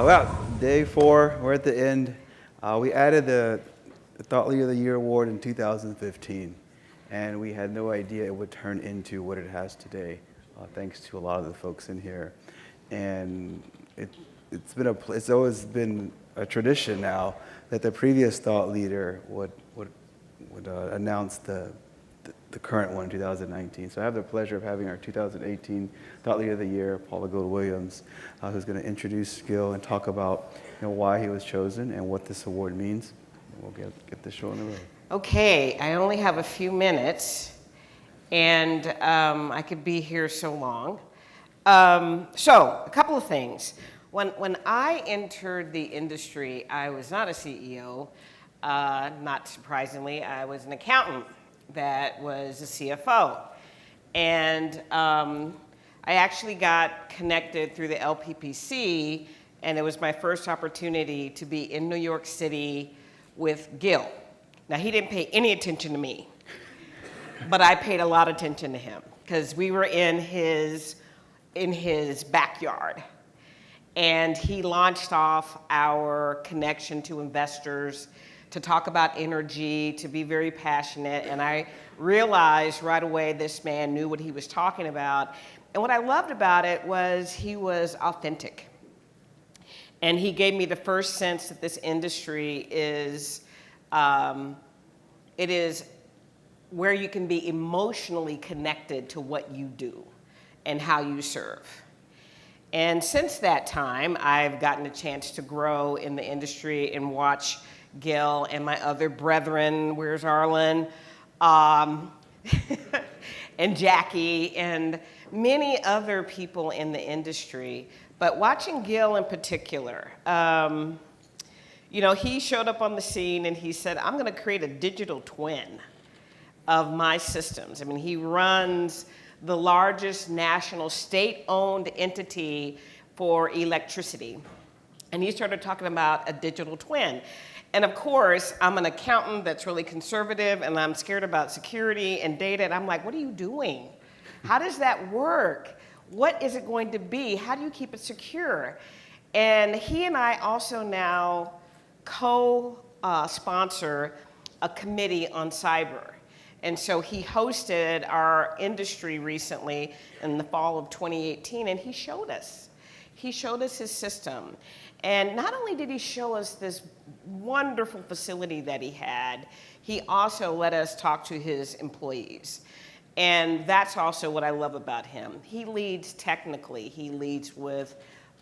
Well, day 4, we're at the end. We added the Thought Leader of the Year award in 2015, and we had no idea it would turn into what it has today, thanks to a lot of the folks in here. And it's always been a tradition now that the previous Thought Leader would announce the current one in 2019. So I have the pleasure of having our 2018 Thought Leader of the Year, Paula Gold-Williams, who's going to introduce Gil and talk about why he was chosen and what this award means. And we'll get this show on the road. Okay, I only have a few minutes, and I could be here so long. So, a couple of things. When I entered the industry, I was not a CEO. Not surprisingly, I was an accountant that was a CFO. And I actually got connected through the LPPC, and it was my first opportunity to be in New York City with Gil. Now, he didn't pay any attention to me, but I paid a lot of attention to him because we were in his backyard. And he launched off our connection to investors, to talk about energy, to be very passionate. And I realized right away this man knew what he was talking about. And what I loved about it was he was authentic. And he gave me the first sense that this industry is, it is where you can be emotionally connected to what you do and how you serve. And since that time, I've gotten a chance to grow in the industry and watch Gil and my other brethren, where's Arlen, and Jackie, and many other people in the industry. But watching Gil in particular, he showed up on the scene and he said, I'm going to create a digital twin of my systems. I mean, he runs the largest national state-owned entity for electricity. And he started talking about a digital twin. And of course, I'm an accountant that's really conservative, and I'm scared about security and data. And I'm like, what are you doing? How does that work? What is it going to be? How do you keep it secure? And he and I also now co-sponsor a committee on cyber. And so he hosted our industry recently in the fall of 2018, and he showed us. He showed us his system. And not only did he show us this wonderful facility that he had, he also let us talk to his employees. And that's also what I love about him. He leads technically, he leads with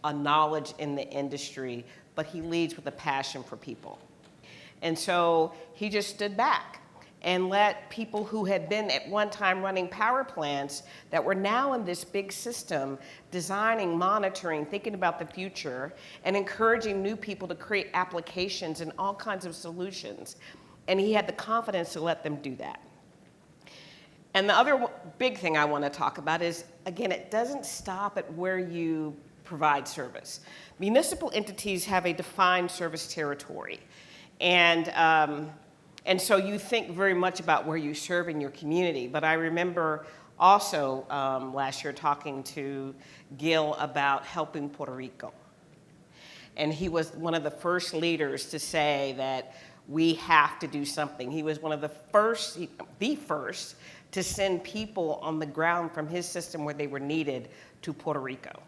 a knowledge in the industry, but he leads with a passion for people. And so he just stood back and let people who had been at one time running power plants that were now in this big system, designing, monitoring, thinking about the future, and encouraging new people to create applications and all kinds of solutions. And he had the confidence to let them do that. And the other big thing I want to talk about is, again, it doesn't stop at where you provide service. Municipal entities have a defined service territory. And so you think very much about where you serve in your community. But I remember also last year talking to Gil about helping Puerto Rico. And he was one of the first leaders to say that we have to do something. He was one of the first to send people on the ground from his system where they were needed to Puerto Rico,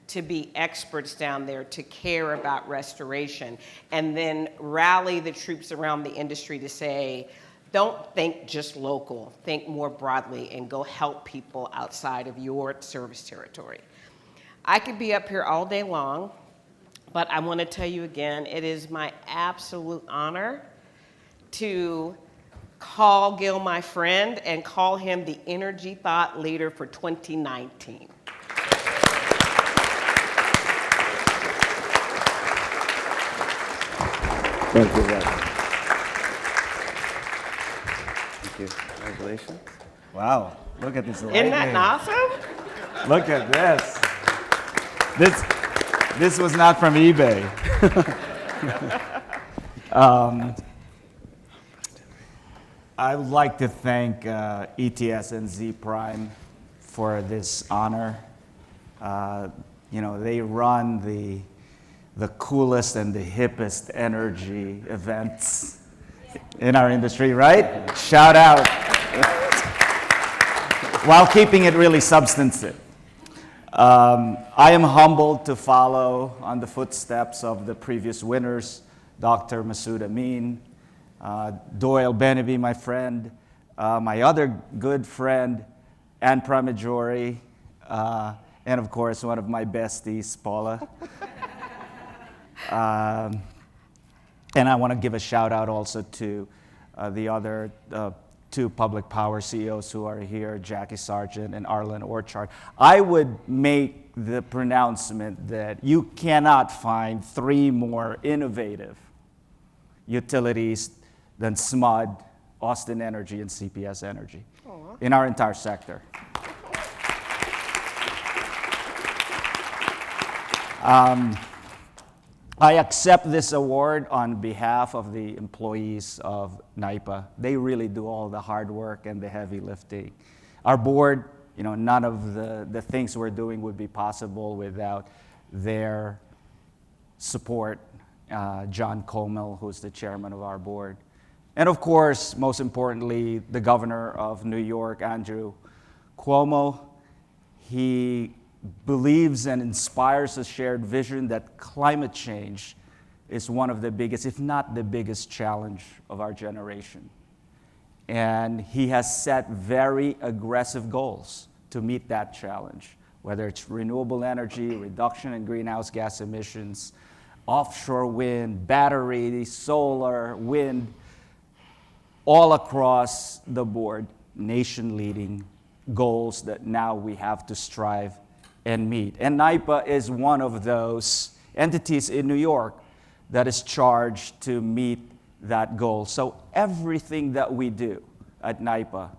to be experts down there, to care about restoration, and then rally the troops around the industry to say, don't think just local, think more broadly and go help people outside of your service territory. I could be up here all day long, but I want to tell you again, it is my absolute honor to call Gil my friend and call him the Energy Thought Leader for 2019. Thank you, Rob. Thank you. Congratulations. Wow, look at this lighting. Isn't that awesome? Look at this. This was not from eBay. I would like to thank ETS and Z Prime for this honor. They run the coolest and the hippest energy events in our industry, right? Shout out. While keeping it really substantive. I am humbled to follow on the footsteps of the previous winners, Dr. Masood Amin, Doyle Benaby, my friend, my other good friend, Ann Pramajori, and of course, one of my besties, Paula. And I want to give a shout out also to the other two public power CEOs who are here, Jackie Sargent and Arlen Orchard. I would make the pronouncement that you cannot find 3 more innovative utilities than SMUD, Austin Energy, and CPS Energy in our entire sector. I accept this award on behalf of the employees of NYPA. They really do all the hard work and the heavy lifting. Our board, none of the things we're doing would be possible without their support. John Comel, who's the chairman of our board. And of course, most importantly, the governor of New York, Andrew Cuomo. He believes and inspires a shared vision that climate change is one of the biggest, if not the biggest, challenge of our generation. And he has set very aggressive goals to meet that challenge, whether it's renewable energy, reduction in greenhouse gas emissions, offshore wind, battery, solar, wind, all across the board, nation-leading goals that now we have to strive and meet. And NYPA is one of those entities in New York that is charged to meet that goal. So everything that we do at NYPA,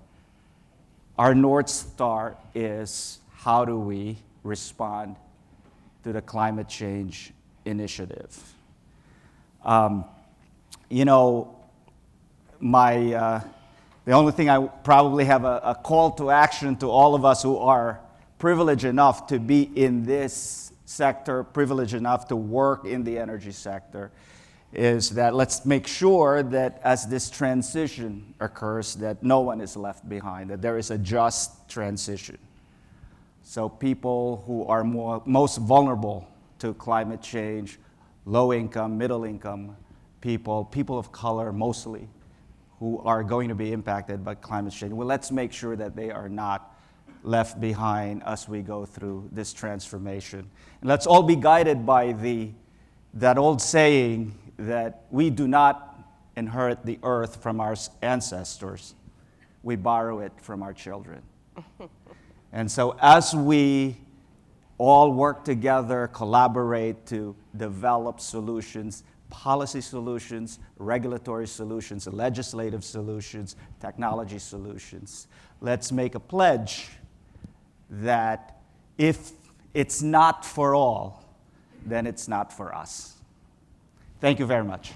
our North Star is how do we respond to the climate change initiative. The only thing I probably have a call to action to all of us who are privileged enough to be in this sector, privileged enough to work in the energy sector, is that let's make sure that as this transition occurs, that no one is left behind, that there is a just transition. So people who are most vulnerable to climate change, low income, middle income people of color mostly, who are going to be impacted by climate change, well, let's make sure that they are not left behind as we go through this transformation. And let's all be guided by that old saying that we do not inherit the earth from our ancestors, we borrow it from our children. And so as we all work together, collaborate to develop solutions, policy solutions, regulatory solutions, legislative solutions, technology solutions, let's make a pledge that if it's not for all, then it's not for us. Thank you very much.